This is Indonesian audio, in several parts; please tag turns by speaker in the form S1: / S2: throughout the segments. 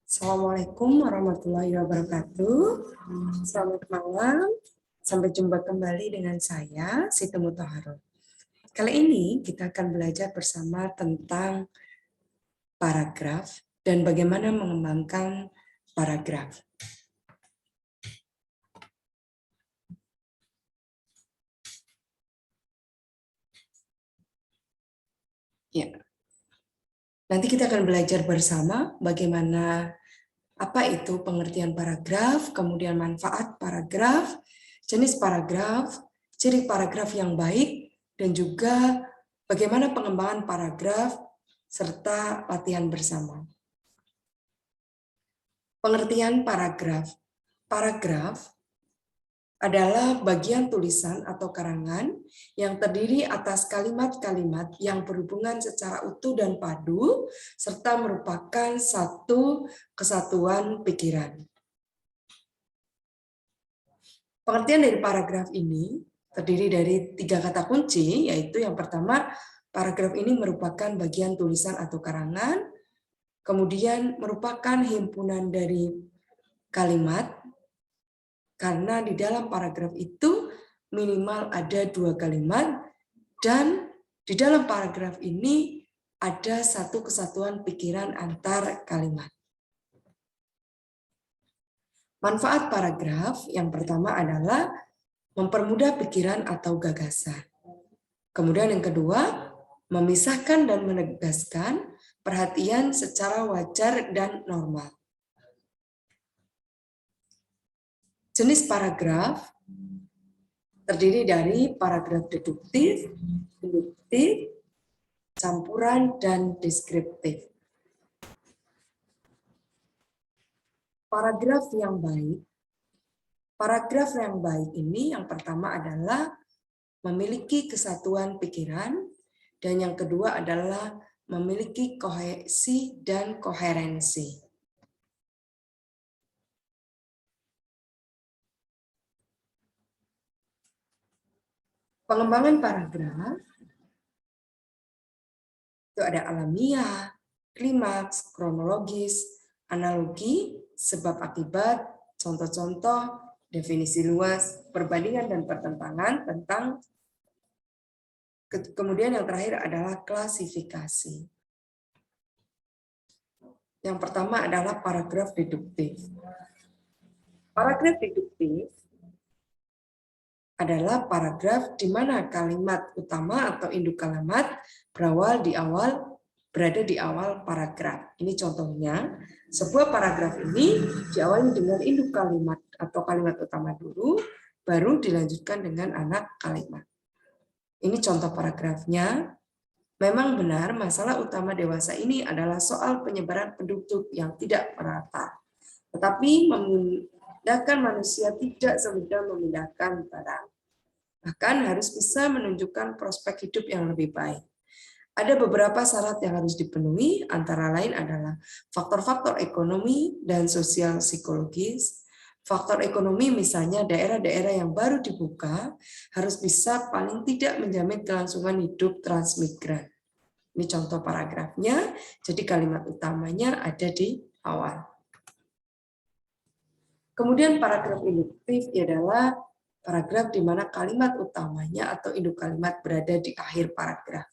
S1: Assalamualaikum warahmatullahi wabarakatuh. Selamat malam. Sampai jumpa kembali dengan saya, Siti Mutahharul. Kali ini kita akan belajar bersama tentang paragraf dan bagaimana mengembangkan paragraf. Ya. Nanti kita akan belajar bersama bagaimana apa itu pengertian paragraf, kemudian manfaat paragraf, jenis paragraf, ciri paragraf yang baik, dan juga bagaimana pengembangan paragraf, serta latihan bersama. Pengertian paragraf. Paragraf adalah bagian tulisan atau karangan yang terdiri atas kalimat-kalimat yang berhubungan secara utuh dan padu, serta merupakan satu kesatuan pikiran. Pengertian dari paragraf ini terdiri dari 3 kata kunci, yaitu yang pertama, paragraf ini merupakan bagian tulisan atau karangan, kemudian merupakan himpunan dari kalimat, karena di dalam paragraf itu minimal ada 2 kalimat, dan di dalam paragraf ini ada satu kesatuan pikiran antar kalimat. Manfaat paragraf yang pertama adalah mempermudah pikiran atau gagasan. Kemudian yang kedua, memisahkan dan menegaskan perhatian secara wajar dan normal. Jenis paragraf terdiri dari paragraf deduktif, induktif, campuran, dan deskriptif. Paragraf yang baik. Paragraf yang baik ini yang pertama adalah memiliki kesatuan pikiran, dan yang kedua adalah memiliki kohesi dan koherensi. Pengembangan paragraf itu ada alamiah, klimaks, kronologis, analogi, sebab akibat, contoh-contoh, definisi luas, perbandingan dan pertentangan tentang. Kemudian yang terakhir adalah klasifikasi. Yang pertama adalah paragraf deduktif. Paragraf deduktif adalah paragraf di mana kalimat utama atau induk kalimat berada di awal paragraf. Ini contohnya, sebuah paragraf ini diawali dengan induk kalimat atau kalimat utama dulu, baru dilanjutkan dengan anak kalimat. Ini contoh paragrafnya. Memang benar masalah utama dewasa ini adalah soal penyebaran penduduk yang tidak merata. Tetapi memindahkan manusia tidak semudah memindahkan barang. Bahkan harus bisa menunjukkan prospek hidup yang lebih baik. Ada beberapa syarat yang harus dipenuhi, antara lain adalah faktor-faktor ekonomi dan sosial psikologis. Faktor ekonomi misalnya daerah-daerah yang baru dibuka harus bisa paling tidak menjamin kelangsungan hidup transmigran. Ini contoh paragrafnya, jadi kalimat utamanya ada di awal. Kemudian paragraf induktif adalah paragraf di mana kalimat utamanya atau induk kalimat berada di akhir paragraf.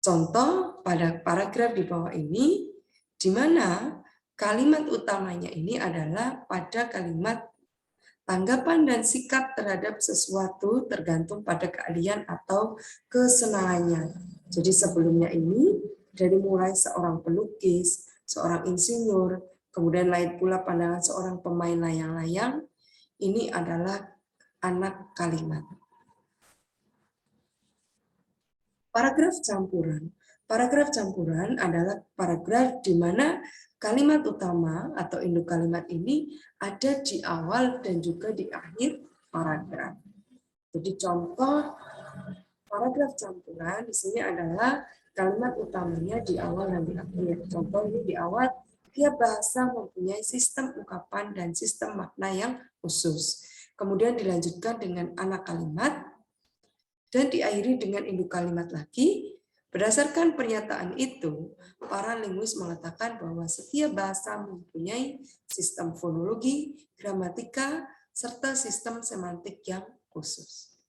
S1: Contoh pada paragraf di bawah ini, di mana kalimat utamanya ini adalah pada kalimat tanggapan dan sikap terhadap sesuatu tergantung pada keahlian atau kesenangannya. Jadi sebelumnya ini, dari mulai seorang pelukis, seorang insinyur, kemudian lain pula pandangan seorang pemain layang-layang, ini adalah anak kalimat. Paragraf campuran. Paragraf campuran adalah paragraf di mana kalimat utama atau induk kalimat ini ada di awal dan juga di akhir paragraf. Jadi contoh paragraf campuran di sini adalah kalimat utamanya di awal dan di akhir. Contoh ini di awal, tiap bahasa mempunyai sistem ungkapan dan sistem makna yang khusus. Kemudian dilanjutkan dengan anak kalimat dan diakhiri dengan induk kalimat lagi. Berdasarkan pernyataan itu, para linguis mengatakan bahwa setiap bahasa mempunyai sistem fonologi, gramatika, serta sistem semantik yang khusus.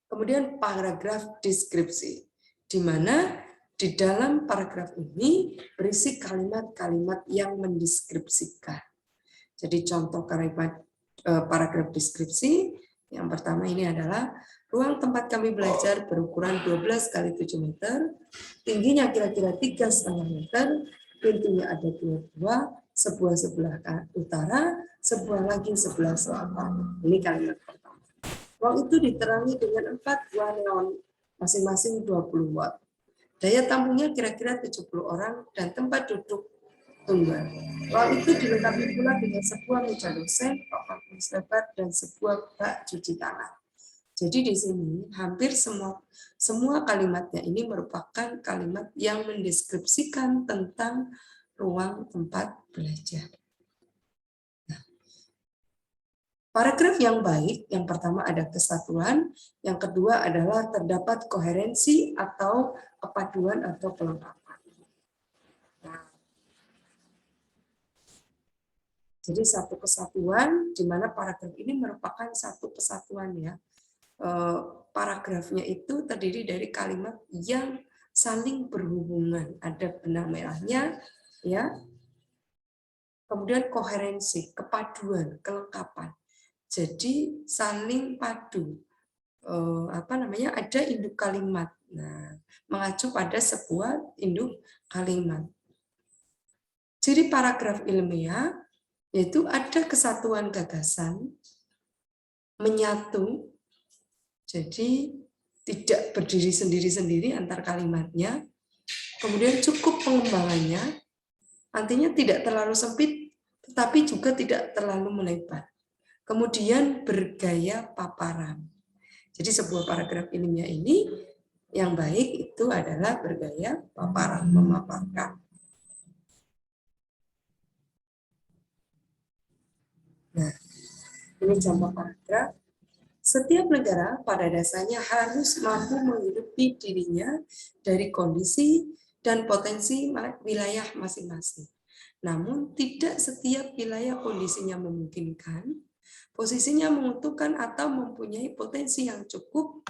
S1: Kemudian paragraf deskripsi, di mana di dalam paragraf ini berisi kalimat-kalimat yang mendeskripsikan. Jadi contoh kalimat paragraf deskripsi yang pertama ini adalah ruang tempat kami belajar berukuran 12 kali 7 meter, tingginya kira-kira 3,5 meter, pintunya ada dua, sebuah sebelah utara, sebuah lagi sebelah selatan. Ini kalimat pertama. Ruang itu diterangi dengan 4 buah neon, masing-masing 20 watt. Daya tampungnya kira-kira 70 orang dan tempat duduk tunggal. Ruang itu dilengkapi pula dengan sebuah meja dosen, papan tulis lebar, dan sebuah bak cuci tangan. Jadi di sini hampir semua kalimatnya ini merupakan kalimat yang mendeskripsikan tentang ruang tempat belajar. Paragraf yang baik, yang pertama ada kesatuan, yang kedua adalah terdapat koherensi atau kepaduan atau kelengkapan. Nah, jadi satu kesatuan, di mana paragraf ini merupakan satu kesatuan ya. Paragrafnya itu terdiri dari kalimat yang saling berhubungan, ada benang merahnya, ya. Kemudian koherensi, kepaduan, kelengkapan. Jadi saling padu, ada induk kalimat. Nah, mengacu pada sebuah induk kalimat. Ciri paragraf ilmiah yaitu ada kesatuan gagasan, menyatu, jadi tidak berdiri sendiri-sendiri antar kalimatnya. Kemudian cukup pengembangannya, artinya tidak terlalu sempit, tetapi juga tidak terlalu melebar. Kemudian bergaya paparan. Jadi sebuah paragraf ilmiah ini yang baik itu adalah bergaya paparan, memaparkan. Nah, ini contoh paragraf. Setiap negara pada dasarnya harus mampu menghidupi dirinya dari kondisi dan potensi wilayah masing-masing. Namun tidak setiap wilayah kondisinya memungkinkan, posisinya menguntungkan atau mempunyai potensi yang cukup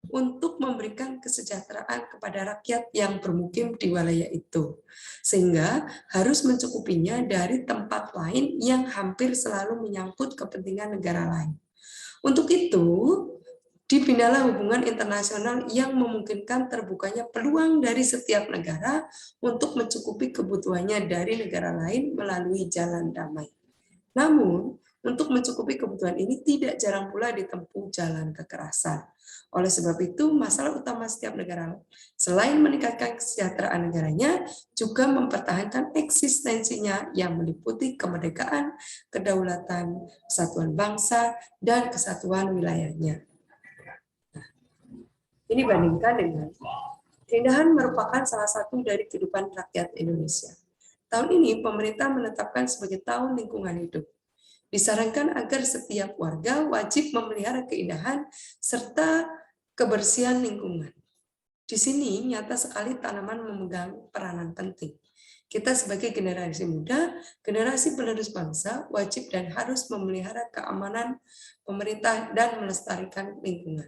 S1: untuk memberikan kesejahteraan kepada rakyat yang bermukim di wilayah itu. Sehingga harus mencukupinya dari tempat lain yang hampir selalu menyangkut kepentingan negara lain. Untuk itu, dibinalah hubungan internasional yang memungkinkan terbukanya peluang dari setiap negara untuk mencukupi kebutuhannya dari negara lain melalui jalan damai. Namun, untuk mencukupi kebutuhan ini tidak jarang pula ditempuh jalan kekerasan. Oleh sebab itu, masalah utama setiap negara selain meningkatkan kesejahteraan negaranya, juga mempertahankan eksistensinya yang meliputi kemerdekaan, kedaulatan, kesatuan bangsa, dan kesatuan wilayahnya. Nah, ini bandingkan dengan keindahan merupakan salah satu dari kehidupan rakyat Indonesia. Tahun ini pemerintah menetapkan sebagai tahun lingkungan hidup. Disarankan agar setiap warga wajib memelihara keindahan serta kebersihan lingkungan. Di sini nyata sekali tanaman memegang peranan penting. Kita sebagai generasi muda, generasi penerus bangsa, wajib dan harus memelihara keamanan pemerintah dan melestarikan lingkungan.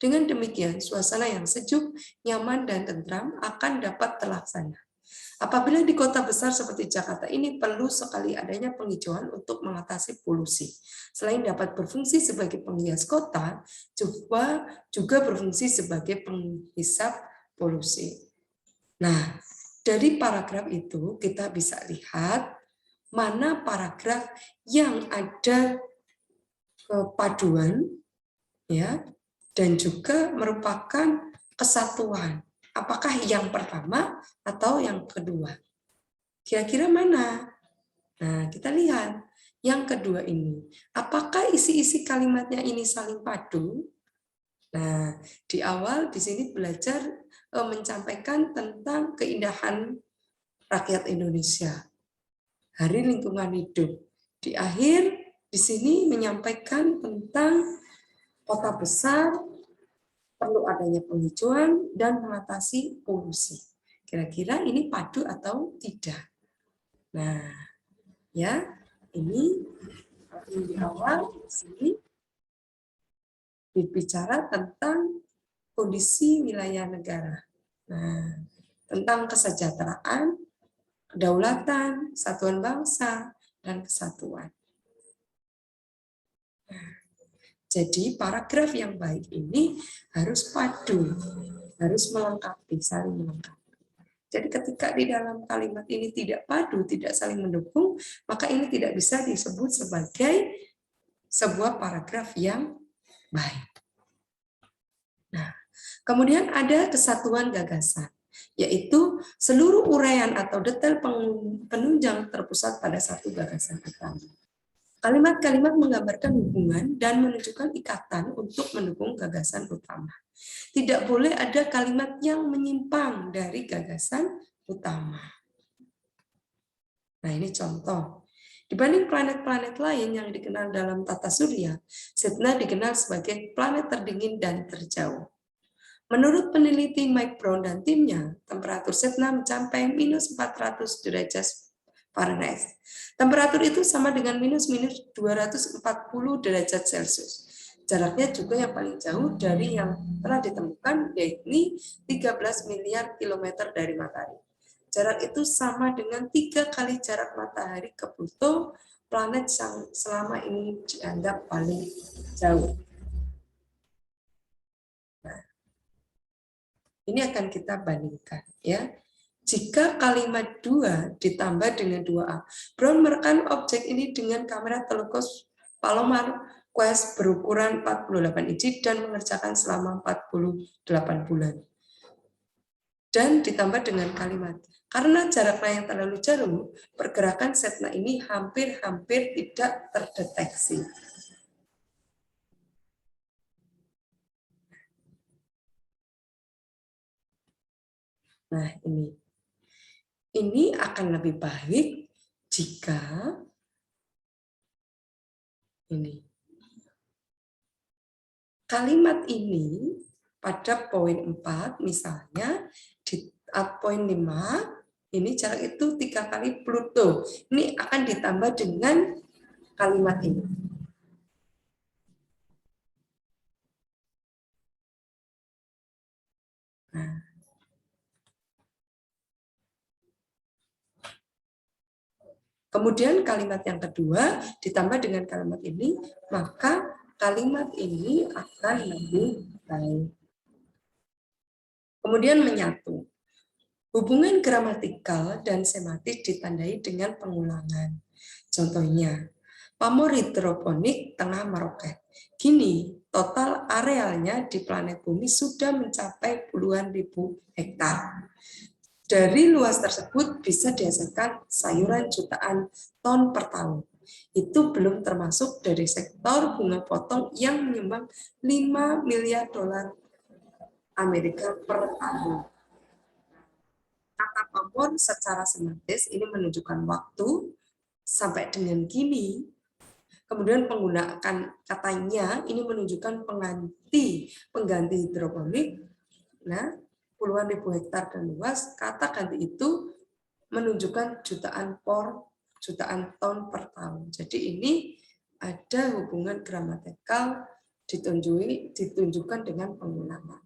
S1: Dengan demikian, suasana yang sejuk, nyaman, dan tentram akan dapat terlaksana. Apabila di kota besar seperti Jakarta ini perlu sekali adanya penghijauan untuk mengatasi polusi. Selain dapat berfungsi sebagai penghias kota, juga berfungsi sebagai penghisap polusi. Nah, dari paragraf itu kita bisa lihat mana paragraf yang ada kepaduan, ya, dan juga merupakan kesatuan. Apakah yang pertama atau yang kedua? Kira-kira mana? Nah, kita lihat yang kedua ini. Apakah isi-isi kalimatnya ini saling padu? Nah, di awal di sini belajar menyampaikan tentang keindahan rakyat Indonesia. Hari Lingkungan Hidup. Di akhir di sini menyampaikan tentang kota besar, perlu adanya penghijauan dan mengatasi polusi. Kira-kira ini padu atau tidak? Nah, ya, ini di awal di sini berbicara tentang kondisi wilayah negara. Nah, tentang kesejahteraan, kedaulatan, kesatuan bangsa, dan kesatuan. Nah, jadi paragraf yang baik ini harus padu, harus melengkapi, saling melengkapi. Jadi ketika di dalam kalimat ini tidak padu, tidak saling mendukung, maka ini tidak bisa disebut sebagai sebuah paragraf yang baik. Nah, kemudian ada kesatuan gagasan, yaitu seluruh uraian atau detail penunjang terpusat pada satu gagasan utama. Kalimat-kalimat menggambarkan hubungan dan menunjukkan ikatan untuk mendukung gagasan utama. Tidak boleh ada kalimat yang menyimpang dari gagasan utama. Nah, ini contoh. Dibanding planet-planet lain yang dikenal dalam tata surya, Sedna dikenal sebagai planet terdingin dan terjauh. Menurut peneliti Mike Brown dan timnya, temperatur Sedna mencapai minus 400 derajat Fahrenheit. Temperatur itu sama dengan minus 240 derajat Celcius. Jaraknya juga yang paling jauh dari yang telah ditemukan, yaitu 13 miliar kilometer dari matahari. Jarak itu sama dengan 3 kali jarak matahari ke Pluto, planet yang selama ini dianggap paling jauh. Nah, ini akan kita bandingkan, ya. Jika kalimat 2 ditambah dengan 2A, Brown merekam objek ini dengan kamera teleskop Palomar Quest berukuran 48 inci dan mengerjakan selama 48 bulan. Dan ditambah dengan kalimat, karena jaraknya yang terlalu jauh, pergerakan Sedna ini hampir-hampir tidak terdeteksi. Nah, ini akan lebih baik jika ini kalimat ini pada poin 4 misalnya di poin 5 ini jarak itu 3 kali Pluto. Ini akan ditambah dengan kalimat ini. Nah. Kemudian kalimat yang kedua ditambah dengan kalimat ini, maka kalimat ini akan lebih baik. Kemudian menyatu. Hubungan gramatikal dan sematik ditandai dengan pengulangan. Contohnya, pamor hidroponik tengah meroket. Kini, total arealnya di planet bumi sudah mencapai puluhan ribu hektar. Dari luas tersebut bisa dihasilkan sayuran jutaan ton per tahun. Itu belum termasuk dari sektor bunga potong yang menyumbang 5 miliar dolar Amerika per tahun. Kata pamor secara semantis ini menunjukkan waktu sampai dengan kini. Kemudian penggunaan katanya ini menunjukkan pengganti hidroponik. Nah, puluhan ribu hektar dan luas, kata ganti itu menunjukkan jutaan ton per tahun. Jadi ini ada hubungan gramatikal ditunjukkan dengan pengulangan.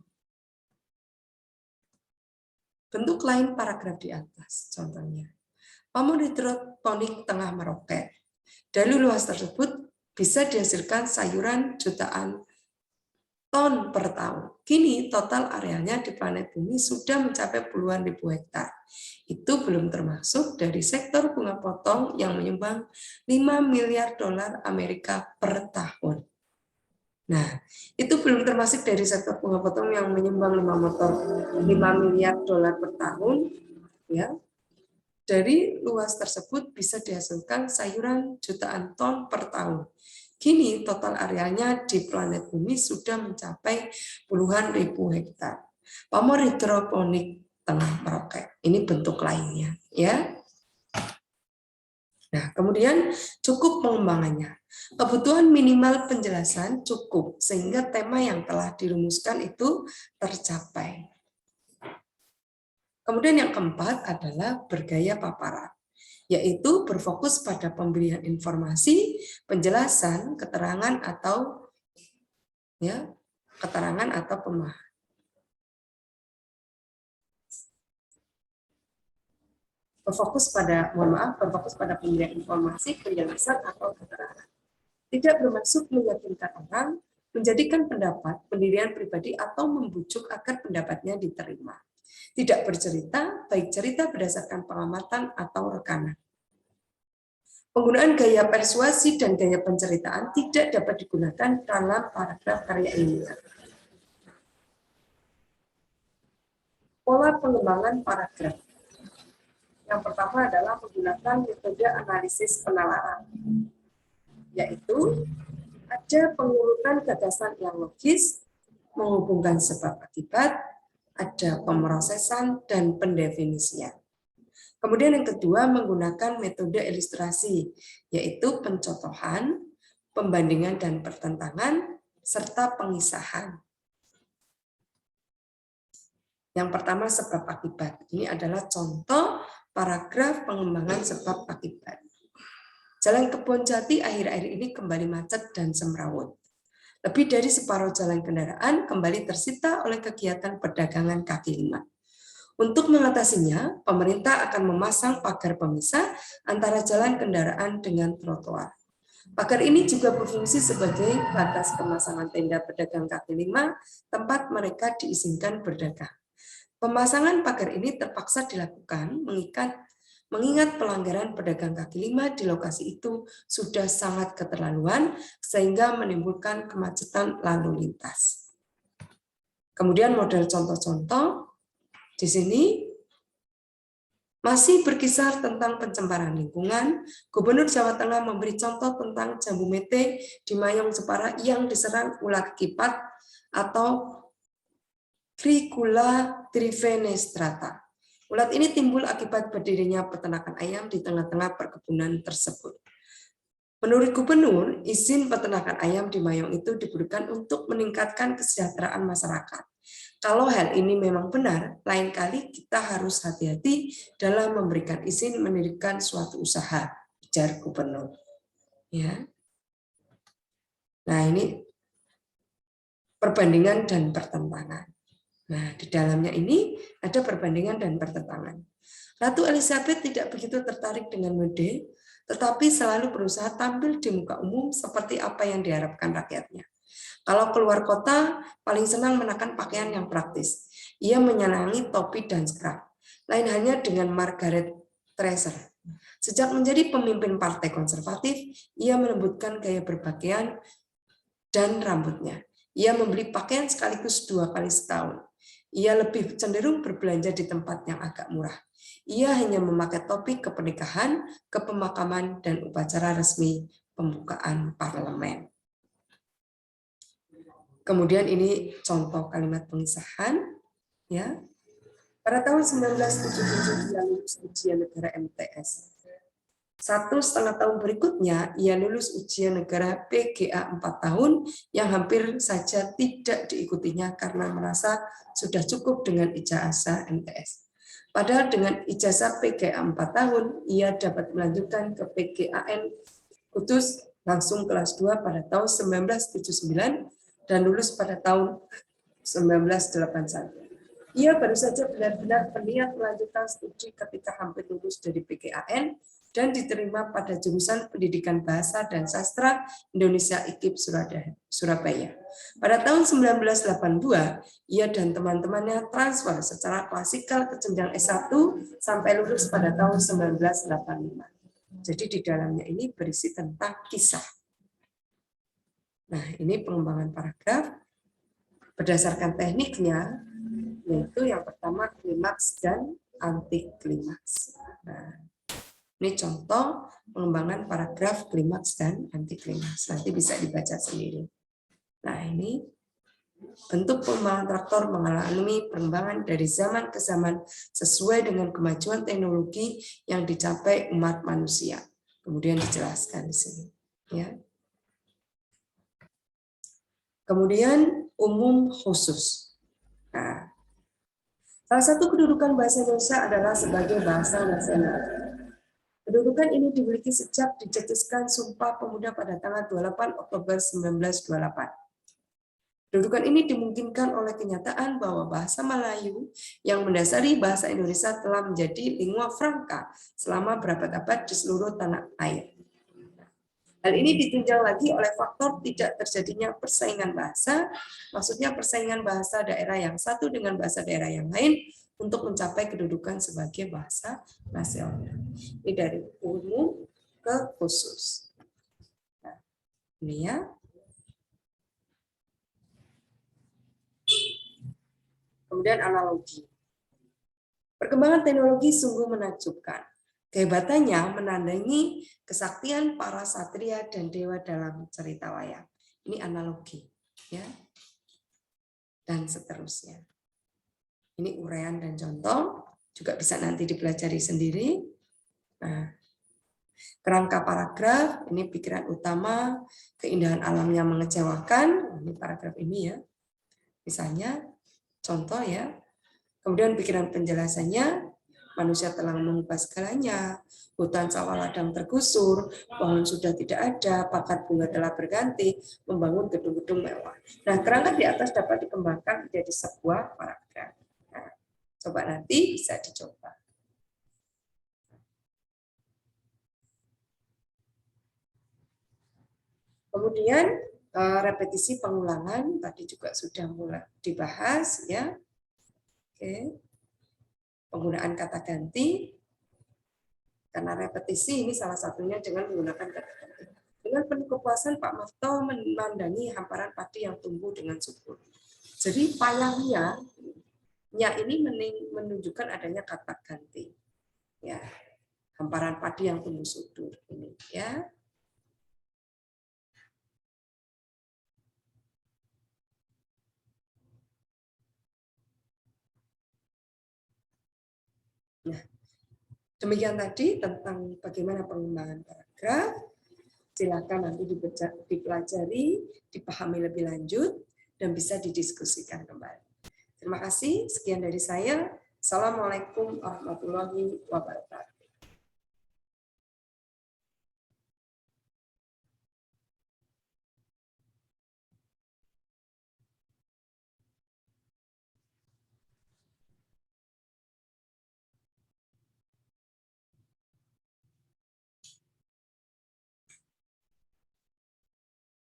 S1: Bentuk lain paragraf di atas, contohnya. Pamor hidroponik tengah meroket. Dari luas tersebut bisa dihasilkan sayuran jutaan ton per tahun. Kini total arealnya di planet bumi sudah mencapai puluhan ribu hektar. Itu belum termasuk dari sektor bunga potong yang menyumbang 5 miliar dolar Amerika per tahun. Nah, itu belum termasuk dari sektor bunga potong yang menyumbang 5 miliar dolar per tahun. Ya, dari luas tersebut bisa dihasilkan sayuran jutaan ton per tahun. Kini total arealnya di planet bumi sudah mencapai puluhan ribu hektar. Pamor hidroponik tengah meroket. Ini bentuk lainnya, ya. Nah, kemudian cukup pengembangannya. Kebutuhan minimal penjelasan cukup sehingga tema yang telah dirumuskan itu tercapai. Kemudian yang keempat adalah bergaya paparan, yaitu berfokus pada pemberian informasi, penjelasan, keterangan atau pemahaman. Berfokus pada pemberian informasi, penjelasan atau keterangan. Tidak bermaksud meyakinkan orang, menjadikan pendapat, pendirian pribadi atau membujuk agar pendapatnya diterima. Tidak bercerita, baik cerita berdasarkan pengamatan atau rekaman. Penggunaan gaya persuasi dan gaya penceritaan tidak dapat digunakan dalam paragraf karya ilmiah. Pola pengembangan paragraf. Yang pertama adalah menggunakan metode analisis penalaran, yaitu ada pengurutan gagasan yang logis, menghubungkan sebab akibat, ada pemrosesan dan pendefinisian. Kemudian yang kedua menggunakan metode ilustrasi, yaitu pencontohan, pembandingan dan pertentangan, serta pengisahan. Yang pertama sebab akibat. Ini adalah contoh paragraf pengembangan sebab akibat. Jalan Kebon Jati akhir-akhir ini kembali macet dan semrawut. Lebih dari separuh jalan kendaraan kembali tersita oleh kegiatan perdagangan kaki lima. Untuk mengatasinya, pemerintah akan memasang pagar pemisah antara jalan kendaraan dengan trotoar. Pagar ini juga berfungsi sebagai batas pemasangan tenda pedagang kaki lima, tempat mereka diizinkan berdagang. Pemasangan pagar ini terpaksa dilakukan mengingat pelanggaran pedagang kaki lima di lokasi itu sudah sangat keterlaluan sehingga menimbulkan kemacetan lalu lintas. Kemudian model contoh-contoh di sini masih berkisar tentang pencemaran lingkungan. Gubernur Jawa Tengah memberi contoh tentang jambu mete di Mayong Jepara yang diserang ulat kipat atau Tricula trivenestrata. Ulat ini timbul akibat berdirinya peternakan ayam di tengah-tengah perkebunan tersebut. Menurut gubernur, izin peternakan ayam di Mayong itu diberikan untuk meningkatkan kesejahteraan masyarakat. Kalau hal ini memang benar, lain kali kita harus hati-hati dalam memberikan izin mendirikan suatu usaha, ujar gubernur. Ya. Nah, ini perbandingan dan pertentangan. Nah, di dalamnya ini ada perbandingan dan pertentangan. Ratu Elizabeth tidak begitu tertarik dengan mode, tetapi selalu berusaha tampil di muka umum seperti apa yang diharapkan rakyatnya. Kalau keluar kota, paling senang mengenakan pakaian yang praktis. Ia menyenangi topi dan scarf. Lain hanya dengan Margaret Thatcher. Sejak menjadi pemimpin Partai Konservatif, ia melembutkan gaya berpakaian dan rambutnya. Ia membeli pakaian sekaligus 2 kali setahun. Ia lebih cenderung berbelanja di tempat yang agak murah. Ia hanya memakai topi ke pernikahan, ke pemakaman, dan upacara resmi pembukaan parlemen. Kemudian ini contoh kalimat pengisahan. Ya. Pada tahun 1977 ia lulus ujian negara MTS. 1,5 tahun berikutnya, ia lulus ujian negara PGA 4 tahun yang hampir saja tidak diikutinya karena merasa sudah cukup dengan ijazah MTS. Padahal dengan ijazah PGA 4 tahun, ia dapat melanjutkan ke PGAN Kudus langsung kelas 2 pada tahun 1979 dan lulus pada tahun 1981. Ia baru saja benar-benar berniat melanjutkan studi ketika hampir lulus dari PGAN dan diterima pada jurusan Pendidikan Bahasa dan Sastra Indonesia IKIP Surabaya. Pada tahun 1982, ia dan teman-temannya transfer secara klasikal ke jenjang S1 sampai lulus pada tahun 1985. Jadi di dalamnya ini berisi tentang kisah. Nah, ini pengembangan paragraf berdasarkan tekniknya, yaitu yang pertama klimaks dan anti klimaks. Nah, ini contoh pengembangan paragraf klimaks dan anti klimaks. Nanti bisa dibaca sendiri. Nah, ini bentuk pengembangan traktor mengalami perkembangan dari zaman ke zaman sesuai dengan kemajuan teknologi yang dicapai umat manusia. Kemudian dijelaskan di sini. Ya. Kemudian umum khusus. Nah, salah satu kedudukan bahasa Indonesia adalah sebagai bahasa nasional. Kedudukan ini dimiliki sejak dicetuskan Sumpah Pemuda pada tanggal 28 Oktober 1928. Kedudukan ini dimungkinkan oleh kenyataan bahwa bahasa Melayu yang mendasari bahasa Indonesia telah menjadi lingua franca selama berabad-abad di seluruh tanah air. Hal ini ditunjang lagi oleh faktor tidak terjadinya persaingan bahasa, maksudnya persaingan bahasa daerah yang satu dengan bahasa daerah yang lain untuk mencapai kedudukan sebagai bahasa nasional. Ini dari umum ke khusus. Nah, ini ya. Kemudian analogi. Perkembangan teknologi sungguh menakjubkan. Kehebatannya menandai kesaktian para satria dan dewa dalam cerita wayang. Ini analogi, ya. Dan seterusnya. Ini uraian dan contoh, juga bisa nanti dipelajari sendiri. Nah, kerangka paragraf, ini pikiran utama, keindahan alamnya mengecewakan, ini paragraf ini ya. Misalnya, contoh ya. Kemudian pikiran penjelasannya, manusia telah mengubah segalanya, hutan sawah ladang tergusur, pohon sudah tidak ada, pakat bunga telah berganti, membangun gedung-gedung mewah. Nah, kerangka di atas dapat dikembangkan menjadi sebuah paragraf. Nah, coba nanti bisa dicoba. Kemudian repetisi pengulangan tadi juga sudah mulai dibahas ya. Oke. Penggunaan kata ganti, karena repetisi ini salah satunya dengan menggunakan kata ganti. Dengan penuh kepuasan Pak Mafto memandangi hamparan padi yang tumbuh dengan subur. Jadi payahnya ini menunjukkan adanya kata ganti. Ya, hamparan padi yang tumbuh subur ini ya. Nah, demikian tadi tentang bagaimana pengembangan paragraf. Silakan nanti dipelajari, dipahami lebih lanjut, dan bisa didiskusikan kembali. Terima kasih. Sekian dari saya. Assalamualaikum warahmatullahi wabarakatuh.